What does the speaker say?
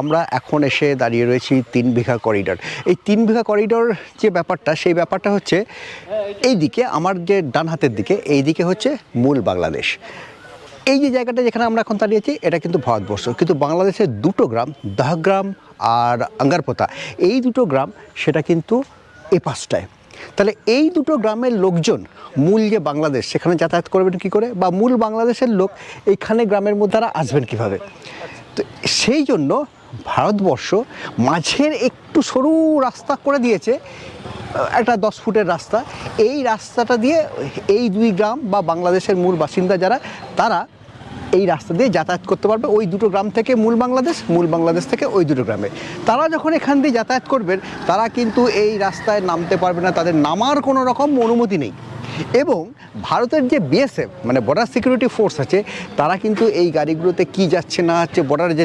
আমরা এখন এসে দাঁড়িয়ে রয়েছি 3 বিঘা করিডোর। এই 3 বিঘা করিডোর যে ব্যাপারটা, সেই ব্যাপারটা হচ্ছে এই দিকে আমার যে ডান হাতের দিকে, এই দিকে হচ্ছে মূল বাংলাদেশ। এই যে জায়গাটা যেখানে আমরা এখন দাঁড়িয়েছি, এটা কিন্তু ভারতবর্ষ, কিন্তু বাংলাদেশের দুটো গ্রাম, দহগ্রাম আর আঙ্গারপোতা, এই দুটো গ্রাম সেটা কিন্তু এ পাশটায়। তাহলে এই দুটো গ্রামের লোকজন মূল যে বাংলাদেশ, সেখানে যাতায়াত করবেন কী করে, বা মূল বাংলাদেশের লোক এইখানে গ্রামের মধ্যে তারা আসবেন কীভাবে? তো সেই জন্য ভারতবর্ষ মাঝের একটু সরু রাস্তা করে দিয়েছে, একটা 10 ফুটের রাস্তা। এই রাস্তাটা দিয়ে এই দুই গ্রাম বা বাংলাদেশের মূল বাসিন্দা যারা, তারা এই রাস্তা দিয়ে যাতায়াত করতে পারবে ওই দুটো গ্রাম থেকে মূল বাংলাদেশ থেকে ওই দুটো গ্রামে। তারা যখন এখান দিয়ে যাতায়াত করবেন, তারা কিন্তু এই রাস্তায় নামতে পারবে না, তাদের নামার কোনো রকম অনুমতি নেই। এবং ভারতের যে বিএসএফ মানে বর্ডার সিকিউরিটি ফোর্স আছে, তারা কিন্তু এই গাড়িগুলোতে কি যাচ্ছে না হচ্ছে, বর্ডারে যে